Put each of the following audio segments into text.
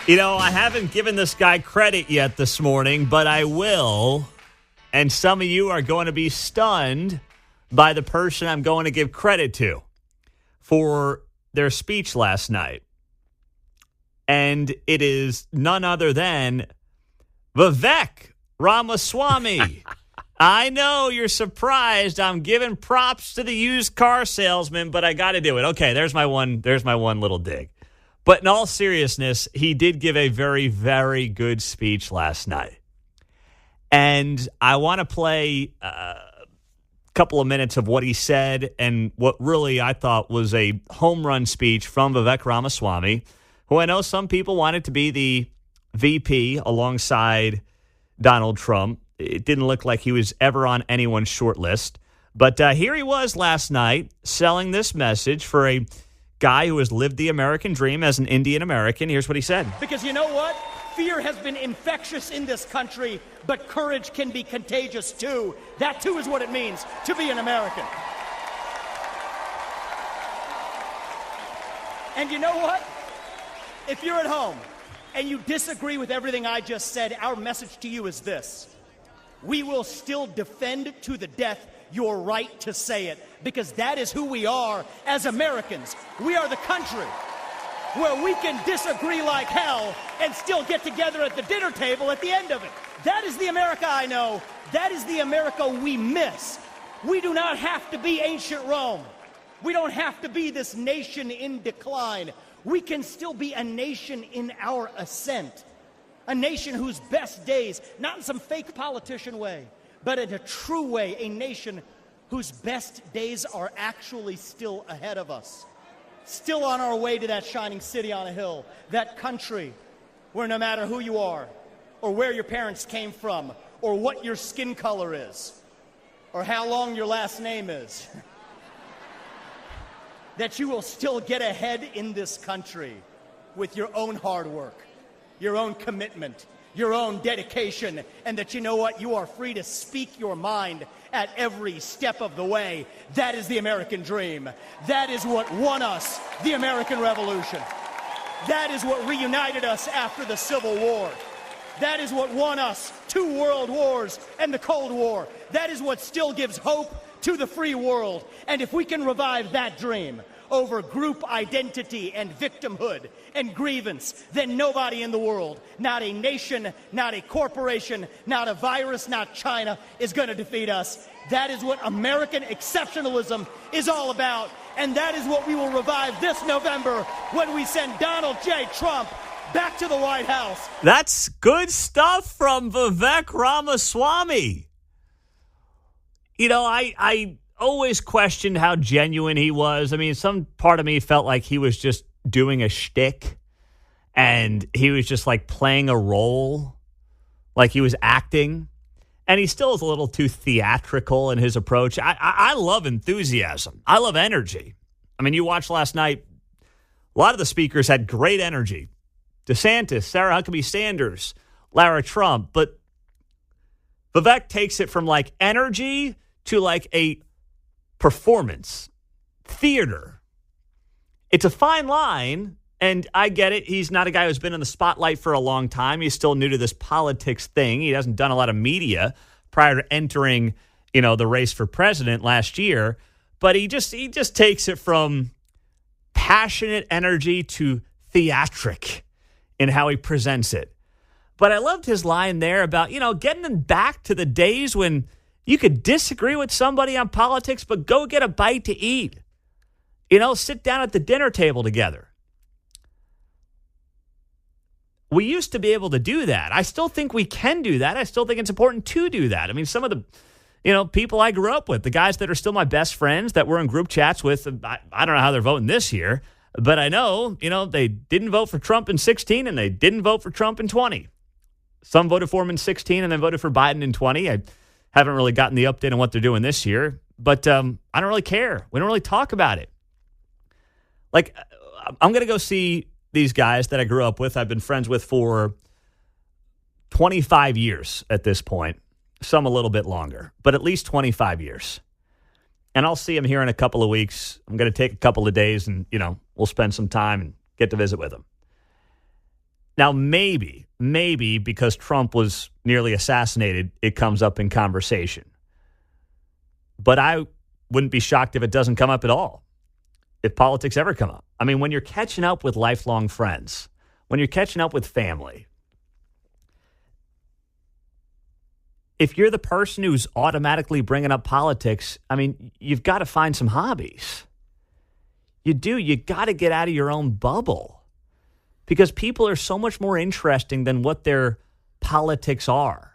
I haven't given this guy credit yet this morning, but I will. And some of you are going to be stunned by the person I'm going to give credit to for their speech last night. And it is none other than Vivek Ramaswamy. I know you're surprised. I'm giving props to the used car salesman, but I got to do it. Okay, there's my one little dig. But in all seriousness, he did give a very, very good speech last night. And I want to play a couple of minutes of what he said and what really I thought was a home run speech from Vivek Ramaswamy, who I know some people wanted to be the VP alongside Donald Trump. It didn't look like he was ever on anyone's short list. But here he was last night selling this message for a guy who has lived the American dream as an Indian American. Here's what he said. Because you know what? Fear has been infectious in this country, but courage can be contagious too. That too is what it means to be an American. And you know what? If you're at home and you disagree with everything I just said, our message to you is this. We will still defend to the death your right to say it, because that is who we are as Americans. We are the country where we can disagree like hell and still get together at the dinner table at the end of it. That is the America I know. That is the America we miss. We do not have to be ancient Rome. We don't have to be this nation in decline. We can still be a nation in our ascent. A nation whose best days, not in some fake politician way, but in a true way, a nation whose best days are actually still ahead of us. Still on our way to that shining city on a hill, that country where no matter who you are, or where your parents came from, or what your skin color is, or how long your last name is, that you will still get ahead in this country with your own hard work, your own commitment, your own dedication, and that you know what? You are free to speak your mind at every step of the way. That is the American dream. That is what won us the American Revolution. That is what reunited us after the Civil War. That is what won us 2 world wars and the Cold War. That is what still gives hope to the free world. And if we can revive that dream over group identity and victimhood and grievance, then nobody in the world, not a nation, not a corporation, not a virus, not China, is going to defeat us. That is what American exceptionalism is all about. And that is what we will revive this November when we send Donald J. Trump back to the White House. That's good stuff from Vivek Ramaswamy. I always questioned how genuine he was. I mean, some part of me felt like he was just doing a shtick and he was just like playing a role, like he was acting. And he still is a little too theatrical in his approach. I love enthusiasm. I love energy. I mean, you watched last night, a lot of the speakers had great energy. DeSantis, Sarah Huckabee Sanders, Lara Trump. But Vivek takes it from like energy to like a performance, theater. It's a fine line, and I get it. He's not a guy who's been in the spotlight for a long time. He's still new to this politics thing. He hasn't done a lot of media prior to entering, the race for president last year. But he just takes it from passionate energy to theatric in how he presents it. But I loved his line there about, getting them back to the days when you could disagree with somebody on politics, but go get a bite to eat. Sit down at the dinner table together. We used to be able to do that. I still think we can do that. I still think it's important to do that. I mean, some of the, people I grew up with, the guys that are still my best friends that we're in group chats with, I don't know how they're voting this year, but I know, they didn't vote for Trump in 16 and they didn't vote for Trump in 20. Some voted for him in 16 and then voted for Biden in 20. I haven't really gotten the update on what they're doing this year, but I don't really care. We don't really talk about it. Like, I'm going to go see these guys that I grew up with. I've been friends with for 25 years at this point, some a little bit longer, but at least 25 years. And I'll see them here in a couple of weeks. I'm going to take a couple of days and, we'll spend some time and get to visit with them. Now, maybe because Trump was nearly assassinated, it comes up in conversation. But I wouldn't be shocked if it doesn't come up at all, if politics ever come up. I mean, when you're catching up with lifelong friends, when you're catching up with family, if you're the person who's automatically bringing up politics, I mean, you've got to find some hobbies. You do. You got to get out of your own bubble because people are so much more interesting than what their politics are.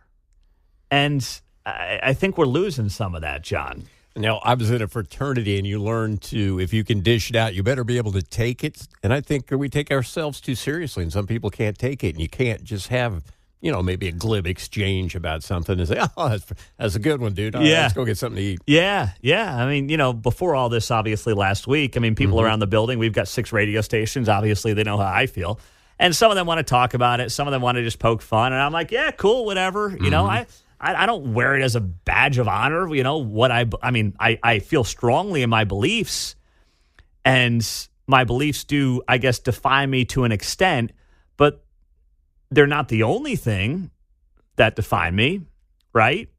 And I think we're losing some of that, John. Now, I was in a fraternity, and you learn to, if you can dish it out, you better be able to take it. And I think we take ourselves too seriously, and some people can't take it. And you can't just have, maybe a glib exchange about something and say, oh, that's a good one, dude. All right, let's go get something to eat. Yeah. I mean, before all this, obviously, last week, I mean, people around the building, we've got 6 radio stations. Obviously, they know how I feel. And some of them want to talk about it. Some of them want to just poke fun. And I'm like, yeah, cool, whatever. I don't wear it as a badge of honor. I feel strongly in my beliefs. And my beliefs do, I guess, define me to an extent. But they're not the only thing that define me, right?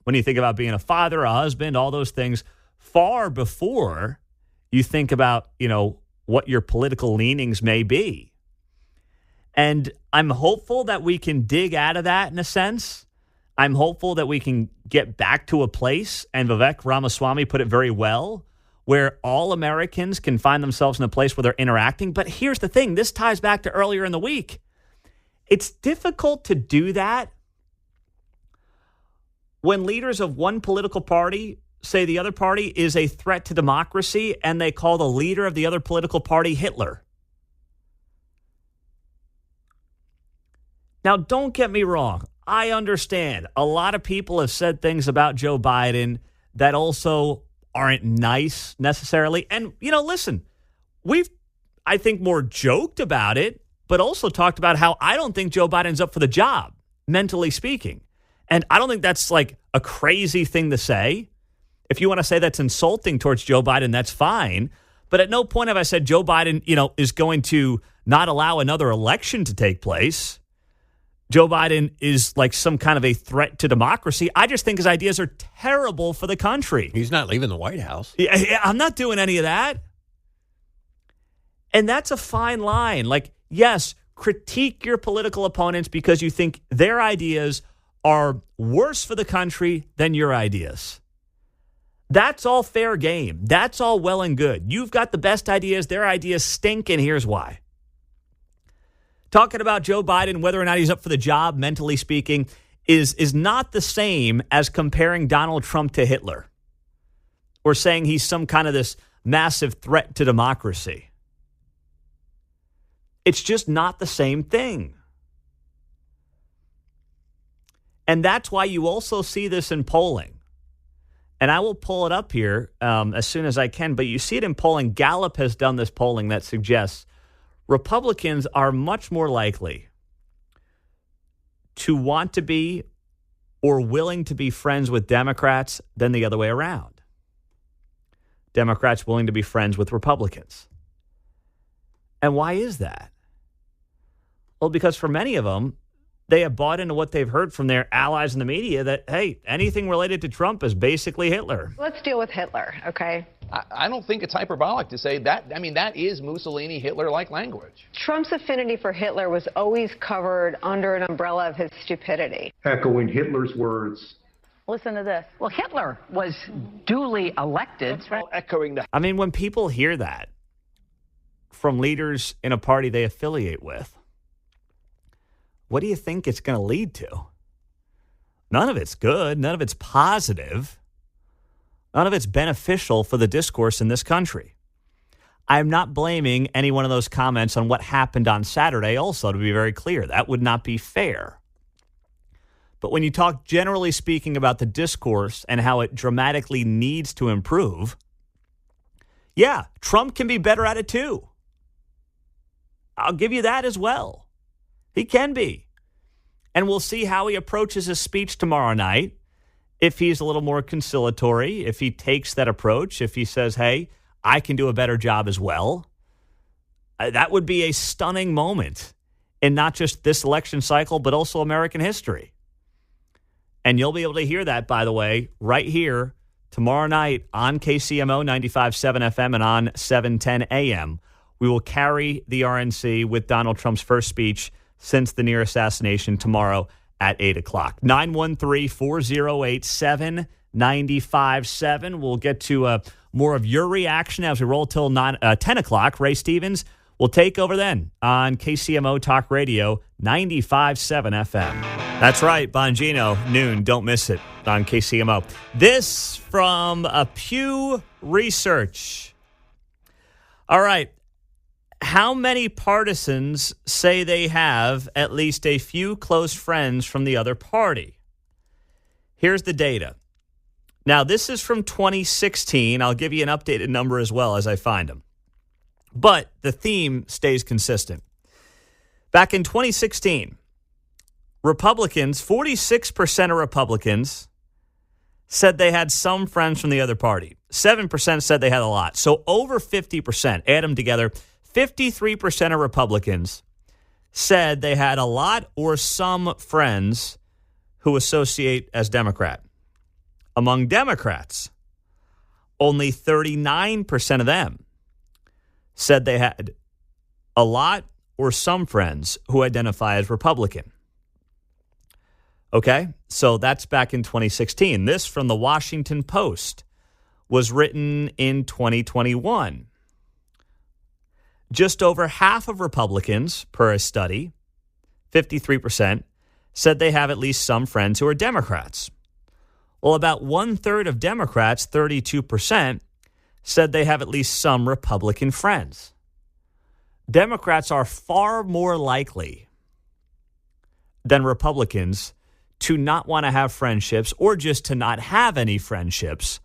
When you think about being a father, a husband, all those things, far before you think about, what your political leanings may be. And I'm hopeful that we can dig out of that in a sense. I'm hopeful that we can get back to a place, and Vivek Ramaswamy put it very well, where all Americans can find themselves in a place where they're interacting. But here's the thing. This ties back to earlier in the week. It's difficult to do that when leaders of one political party say the other party is a threat to democracy and they call the leader of the other political party Hitler. Now, don't get me wrong. I understand a lot of people have said things about Joe Biden that also aren't nice necessarily. And, listen, we've, I think, more joked about it, but also talked about how I don't think Joe Biden's up for the job, mentally speaking. And I don't think that's like a crazy thing to say. If you want to say that's insulting towards Joe Biden, that's fine. But at no point have I said Joe Biden, is going to not allow another election to take place. Joe Biden is like some kind of a threat to democracy. I just think his ideas are terrible for the country. He's not leaving the White House. Yeah, I'm not doing any of that. And that's a fine line. Like, yes, critique your political opponents because you think their ideas are worse for the country than your ideas. That's all fair game. That's all well and good. You've got the best ideas. Their ideas stink, and here's why. Talking about Joe Biden, whether or not he's up for the job, mentally speaking, is not the same as comparing Donald Trump to Hitler or saying he's some kind of this massive threat to democracy. It's just not the same thing. And that's why you also see this in polling. And I will pull it up here as soon as I can, but you see it in polling. Gallup has done this polling that suggests Republicans are much more likely to want to be or willing to be friends with Democrats than the other way around. Democrats willing to be friends with Republicans. And why is that? Well, because for many of them, they have bought into what they've heard from their allies in the media that, hey, anything related to Trump is basically Hitler. Let's deal with Hitler, okay? I don't think it's hyperbolic to say that. I mean, that is Mussolini, Hitler-like language. Trump's affinity for Hitler was always covered under an umbrella of his stupidity. Echoing Hitler's words. Listen to this. Well, Hitler was duly elected. That's right. Echoing the. I mean, when people hear that from leaders in a party they affiliate with, what do you think it's going to lead to? None of it's good. None of it's positive. None of it's beneficial for the discourse in this country. I'm not blaming any one of those comments on what happened on Saturday also, to be very clear. That would not be fair. But when you talk generally speaking about the discourse and how it dramatically needs to improve, yeah, Trump can be better at it too. I'll give you that as well. He can be. And we'll see how he approaches his speech tomorrow night. If he's a little more conciliatory, if he takes that approach, if he says, hey, I can do a better job as well. That would be a stunning moment in not just this election cycle, but also American history. And you'll be able to hear that, by the way, right here tomorrow night on KCMO 95.7 FM and on 710 AM. We will carry the RNC with Donald Trump's first speech since the near assassination tomorrow at 8 o'clock. 913-408-7957. We'll get to more of your reaction as we roll till 10 o'clock. Ray Stevens will take over then on KCMO Talk Radio 95.7 FM. That's right, Bongino, noon. Don't miss it on KCMO. This from Pew Research. All right. How many partisans say they have at least a few close friends from the other party? Here's the data. Now, this is from 2016. I'll give you an updated number as well as I find them. But the theme stays consistent. Back in 2016, Republicans, 46% of Republicans said they had some friends from the other party. 7% said they had a lot. So over 50%, add them together, 53% of Republicans said they had a lot or some friends who associate as Democrat. Among Democrats, only 39% of them said they had a lot or some friends who identify as Republican. Okay, so that's back in 2016. This from the Washington Post was written in 2021. Just over half of Republicans, per a study, 53%, said they have at least some friends who are Democrats. Well, about one-third of Democrats, 32%, said they have at least some Republican friends. Democrats are far more likely than Republicans to not want to have friendships or just to not have any friendships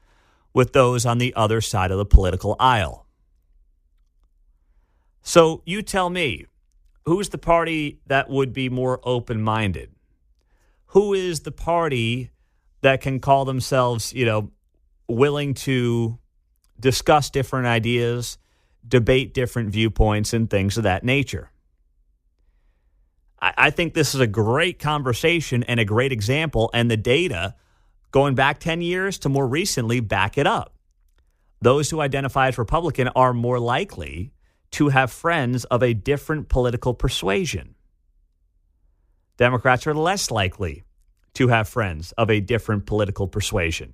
with those on the other side of the political aisle. So you tell me, who's the party that would be more open-minded? Who is the party that can call themselves, willing to discuss different ideas, debate different viewpoints, and things of that nature? I think this is a great conversation and a great example, and the data going back 10 years to more recently back it up. Those who identify as Republican are more likely to have friends of a different political persuasion. Democrats are less likely to have friends of a different political persuasion.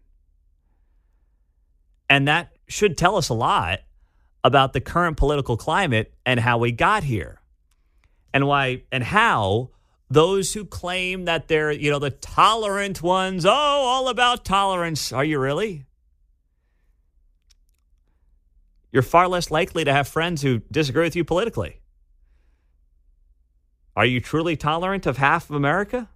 And that should tell us a lot about the current political climate and how we got here. And why and how those who claim that they're, the tolerant ones, all about tolerance. Are you really? You're far less likely to have friends who disagree with you politically. Are you truly tolerant of half of America?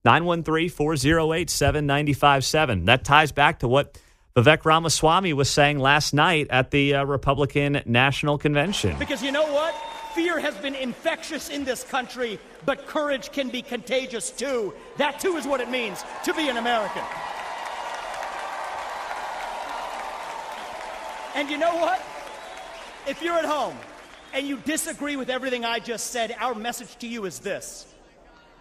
913-408-7957. That ties back to what Vivek Ramaswamy was saying last night at the Republican National Convention. Because you know what? Fear has been infectious in this country, but courage can be contagious too. That too is what it means to be an American. And you know what? If you're at home and you disagree with everything I just said, our message to you is this.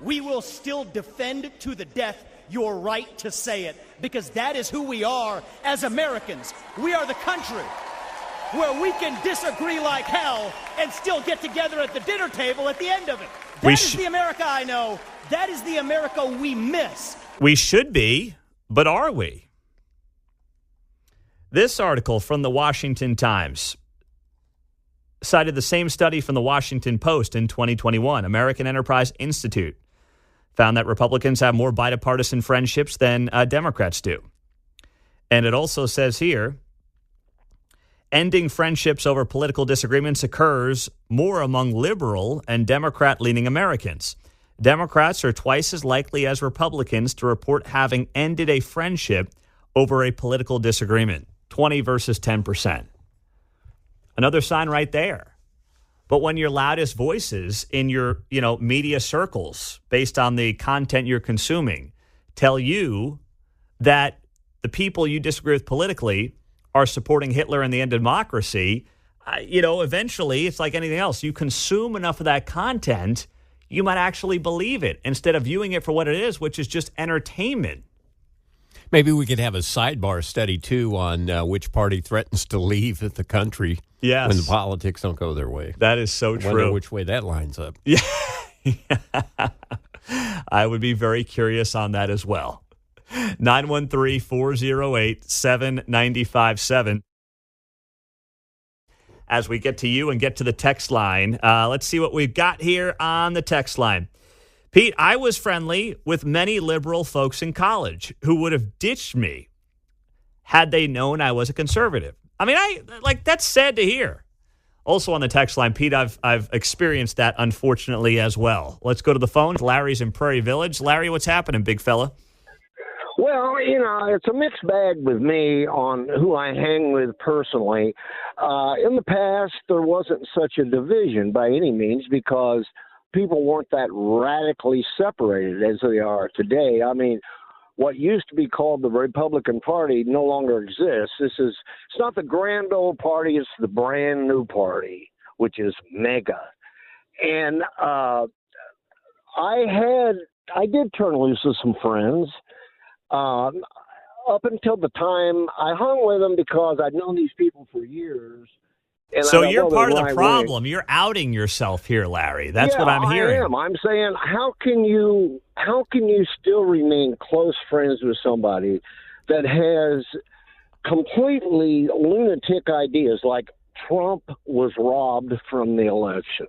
We will still defend to the death your right to say it, because that is who we are as Americans. We are the country where we can disagree like hell and still get together at the dinner table at the end of it. That is the America I know. That is the America we miss. We should be, but are we? This article from the Washington Times cited the same study from the Washington Post in 2021. American Enterprise Institute found that Republicans have more bipartisan friendships than Democrats do. And it also says here, ending friendships over political disagreements occurs more among liberal and Democrat-leaning Americans. Democrats are twice as likely as Republicans to report having ended a friendship over a political disagreement, 20 versus 10%. Another sign right there. But when your loudest voices in your, media circles, based on the content you're consuming, tell you that the people you disagree with politically are supporting Hitler and the end of democracy, eventually it's like anything else. You consume enough of that content, you might actually believe it instead of viewing it for what it is, which is just entertainment. Maybe we could have a sidebar study, too, on which party threatens to leave the country when the politics don't go their way. That is so true. I wonder which way that lines up. Yeah. I would be very curious on that as well. 913-408-7957. As we get to you and get to the text line, let's see what we've got here on the text line. Pete, I was friendly with many liberal folks in college who would have ditched me had they known I was a conservative. I mean, that's sad to hear. Also on the text line, Pete, I've experienced that, unfortunately, as well. Let's go to the phone. Larry's in Prairie Village. Larry, what's happening, big fella? Well, it's a mixed bag with me on who I hang with personally. In the past, there wasn't such a division by any means because people weren't that radically separated as they are today. I mean, what used to be called the Republican Party no longer exists. It's not the grand old party, it's the brand new party, which is MAGA. And I did turn loose with some friends. Up until the time I hung with them because I'd known these people for years. And so you're part of the problem. You're outing yourself here, Larry. That's what I'm hearing. I am. I'm saying, how can you still remain close friends with somebody that has completely lunatic ideas like Trump was robbed from the election?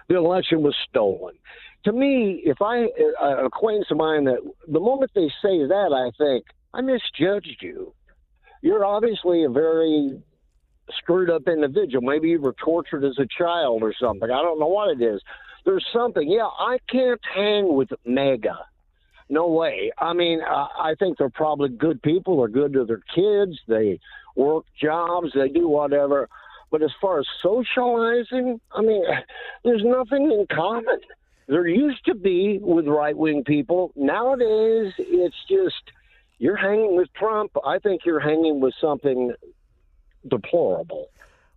The election was stolen. To me, if acquaintance of mine that the moment they say that, I think, I misjudged you. You're obviously a very screwed up individual. Maybe you were tortured as a child or something. I don't know what it is. There's something. Yeah, I can't hang with MAGA. No way. I mean, I think they're probably good people. They're good to their kids. They work jobs. They do whatever. But as far as socializing, I mean, there's nothing in common. There used to be with right-wing people. Nowadays, it's just you're hanging with Trump. I think you're hanging with something deplorable.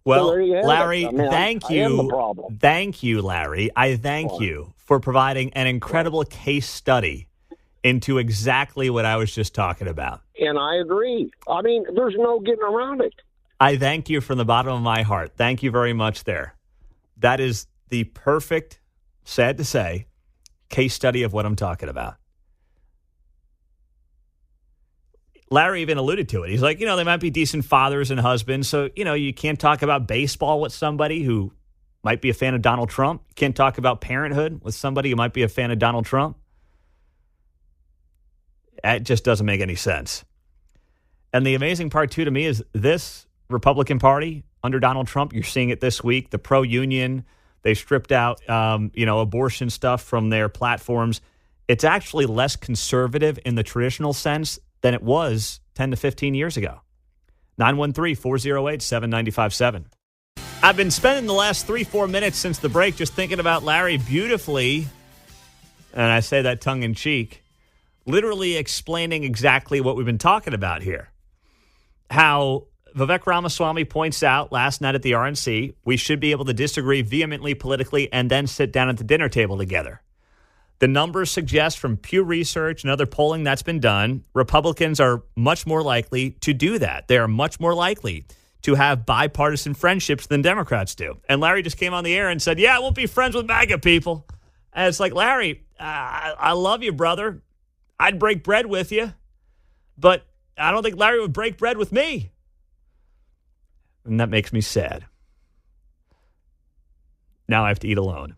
Well, so Larry, thank you. I am the problem. Thank you, Larry. I thank you for providing an incredible case study into exactly what I was just talking about. And I agree. I mean, there's no getting around it. I thank you from the bottom of my heart. Thank you very much there. That is the perfect, sad to say, case study of what I'm talking about. Larry even alluded to it. He's like, they might be decent fathers and husbands. So, you can't talk about baseball with somebody who might be a fan of Donald Trump. You can't talk about parenthood with somebody who might be a fan of Donald Trump. It just doesn't make any sense. And the amazing part, too, to me is this Republican Party under Donald Trump, you're seeing it this week, the pro-union, they stripped out, abortion stuff from their platforms. It's actually less conservative in the traditional sense than it was 10 to 15 years ago. 913-408-7957. I've been spending the last 3-4 minutes since the break just thinking about Larry beautifully, and I say that tongue-in-cheek, literally explaining exactly what we've been talking about here. How Vivek Ramaswamy points out last night at the RNC, we should be able to disagree vehemently politically and then sit down at the dinner table together. The numbers suggest from Pew Research and other polling that's been done, Republicans are much more likely to do that. They are much more likely to have bipartisan friendships than Democrats do. And Larry just came on the air and said, I won't be friends with MAGA people. And it's like, Larry, I love you, brother. I'd break bread with you. But I don't think Larry would break bread with me. And that makes me sad. Now I have to eat alone.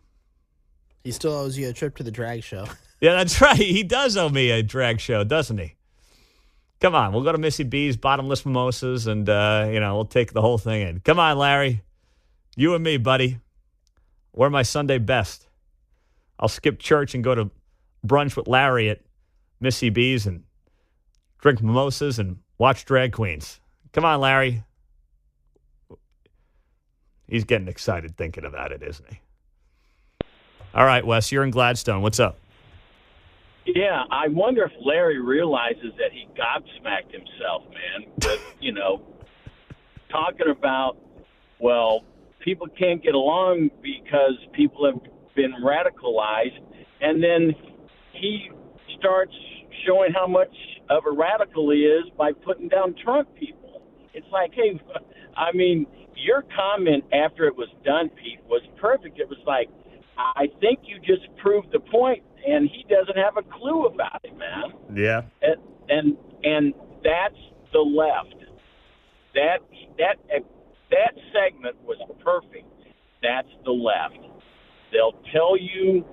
He still owes you a trip to the drag show. Yeah, that's right. He does owe me a drag show, doesn't he? Come on, we'll go to Missy B's Bottomless Mimosas, and, we'll take the whole thing in. Come on, Larry. You and me, buddy. Wear my Sunday best. I'll skip church and go to brunch with Larry at Missy B's and drink mimosas and watch drag queens. Come on, Larry. He's getting excited thinking about it, isn't he? All right, Wes, you're in Gladstone. What's up? Yeah, I wonder if Larry realizes that he gobsmacked himself, man. With, talking about, people can't get along because people have been radicalized. And then he starts showing how much of a radical he is by putting down Trump people. It's like, hey, I mean, your comment after it was done, Pete, was perfect. It was like, I think you just proved the point, and he doesn't have a clue about it, man. Yeah. And that's the left. That segment was perfect. That's the left. They'll tell you,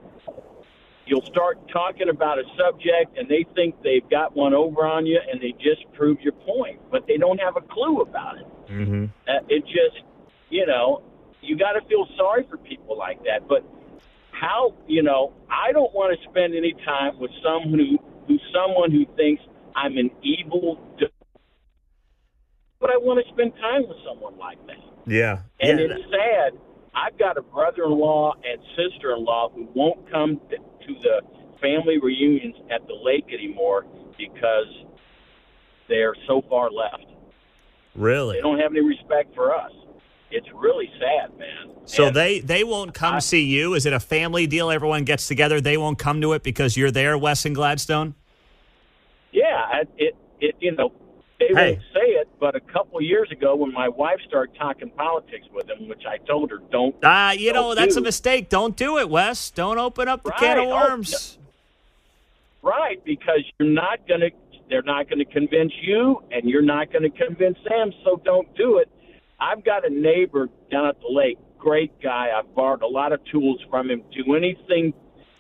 you'll start talking about a subject, and they think they've got one over on you, and they just prove your point, but they don't have a clue about it. Mm-hmm. It just, you got to feel sorry for people like that. But how, I don't want to spend any time with someone who thinks I'm an evil, but I want to spend time with someone like that. Yeah. And it's sad. I've got a brother-in-law and sister-in-law who won't come to the family reunions at the lake anymore because they're so far left. Really? They don't have any respect for us. It's really sad, man. So and they won't come see you? Is it a family deal? Everyone gets together. They won't come to it because you're there, Wes and Gladstone? Yeah, they won't say it, but a couple of years ago when my wife started talking politics with him, which I told her don't. That's a mistake. Don't do it, Wes. Don't open up the can of worms. Right, because they're not going to convince you, and you're not going to convince them, so don't do it. I've got a neighbor down at the lake, great guy. I've borrowed a lot of tools from him, do anything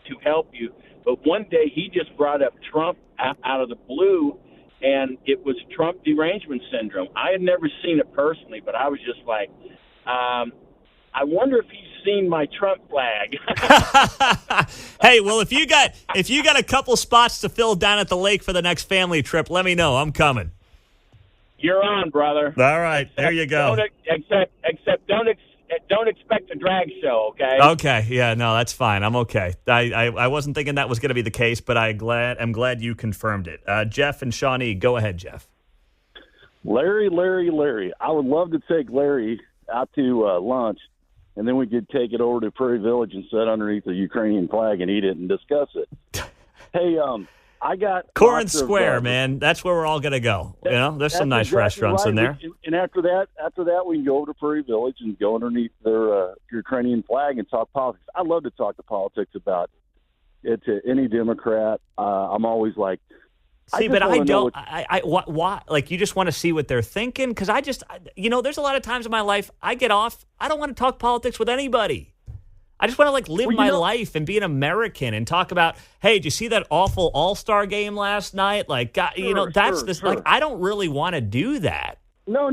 to help you. But one day he just brought up Trump out of the blue, and it was Trump derangement syndrome. I had never seen it personally, but I was just like, I wonder if he's seen my Trump flag. Hey, well, if you got a couple spots to fill down at the lake for the next family trip, let me know. I'm coming. You're on, brother. All right, there you go. Except don't expect a drag show, okay? Okay, yeah, no, that's fine. I'm okay. I wasn't thinking that was going to be the case, but I'm glad you confirmed it. Jeff and Shawnee, go ahead, Jeff. Larry. I would love to take Larry out to lunch, and then we could take it over to Prairie Village and sit underneath the Ukrainian flag and eat it and discuss it. Hey, I got Corinth Square, man. That's where we're all going to go. There's some nice restaurants in there. And after that, we can go over to Prairie Village and go underneath their Ukrainian flag and talk politics. I love to talk to politics about it to any Democrat. I'm always like, see, but I don't. Why? Like, you just want to see what they're thinking? Because there's a lot of times in my life I get off. I don't want to talk politics with anybody. I just want to live my life and be an American and talk about, hey, did you see that awful All-Star game last night? Like, like, I don't really want to do that. No.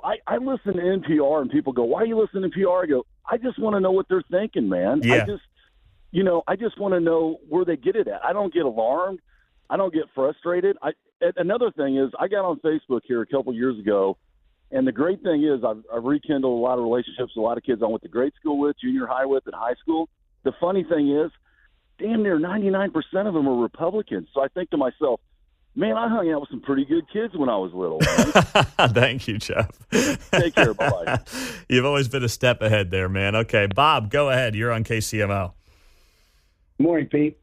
I listen to NPR and people go, why are you listening to NPR? I go, I just want to know what they're thinking, man. Yeah. I just want to know where they get it at. I don't get alarmed. I don't get frustrated. Another thing is I got on Facebook here a couple years ago, and the great thing is I've rekindled a lot of relationships with a lot of kids I went to grade school with, junior high with, and high school. The funny thing is damn near 99% of them are Republicans. So I think to myself, man, I hung out with some pretty good kids when I was little. Right? Thank you, Jeff. Take care. Bye-bye. You've always been a step ahead there, man. Okay, Bob, go ahead. You're on KCMO. Morning, Pete.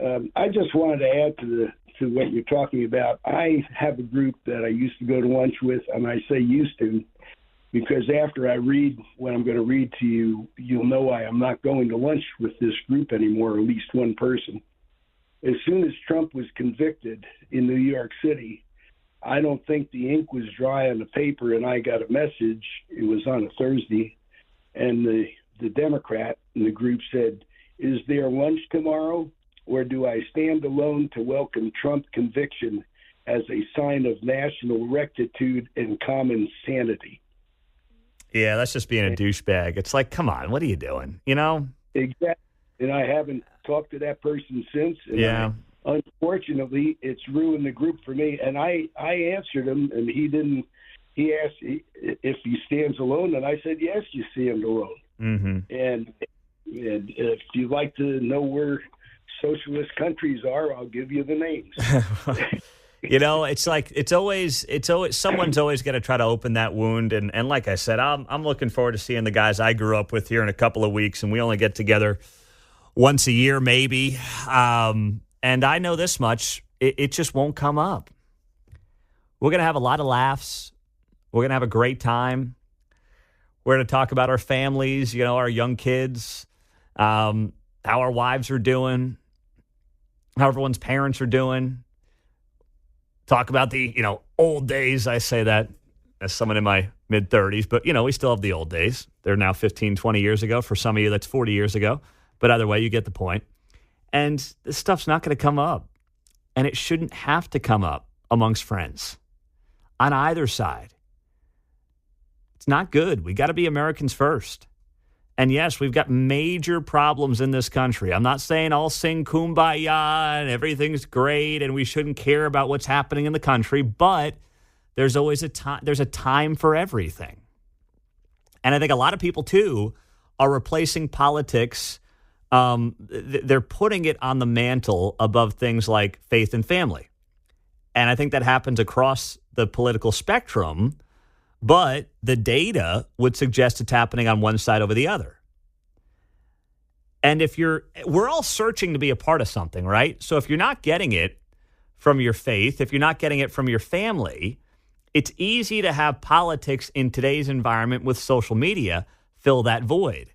I just wanted to add to what you're talking about. I have a group that I used to go to lunch with, and I say used to because after I read what I'm going to read to you, you'll know why I'm not going to lunch with this group anymore, or at least one person. As soon as Trump was convicted in New York City, I don't think the ink was dry on the paper, and I got a message. It was on a Thursday, and the Democrat in the group said, "Is there lunch tomorrow? Or do I stand alone to welcome Trump conviction as a sign of national rectitude and common sanity?" Yeah, that's just being a douchebag. It's like, come on, what are you doing? Exactly. And I haven't talked to that person since. And yeah. Unfortunately, it's ruined the group for me. And I answered him, and he didn't. He asked if he stands alone, and I said, yes, you stand alone. Mm-hmm. And if you'd like to know where socialist countries are, I'll give you the names. You know, it's always someone's always going to try to open that wound. And like I said, I'm looking forward to seeing the guys I grew up with here in a couple of weeks, and we only get together once a year maybe. And I know this much, it just won't come up. We're going to have a lot of laughs. We're going to have a great time. We're going to talk about our families, you know, our young kids, how our wives are doing, how everyone's parents are doing. Talk about the, you know, old days. I say that as someone in my mid-30s, but, you know, we still have the old days. They're now 15, 20 years ago. For some of you, that's 40 years ago. But either way, you get the point. And this stuff's not going to come up. And it shouldn't have to come up amongst friends on either side. It's not good. We got to be Americans first. And yes, we've got major problems in this country. I'm not saying I'll sing Kumbaya and everything's great and we shouldn't care about what's happening in the country, but there's always a time. There's a time for everything. And I think a lot of people, too, are replacing politics. They're putting it on the mantle above things like faith and family. And I think that happens across the political spectrum. But the data would suggest it's happening on one side over the other. And we're all searching to be a part of something, right? So if you're not getting it from your faith, if you're not getting it from your family, it's easy to have politics in today's environment with social media fill that void.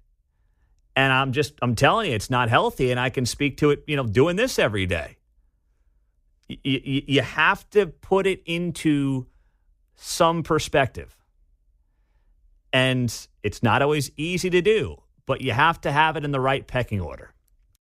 And I'm telling you, it's not healthy. And I can speak to it, you know, doing this every day. You have to put it into some perspective. And it's not always easy to do, but you have to have it in the right pecking order.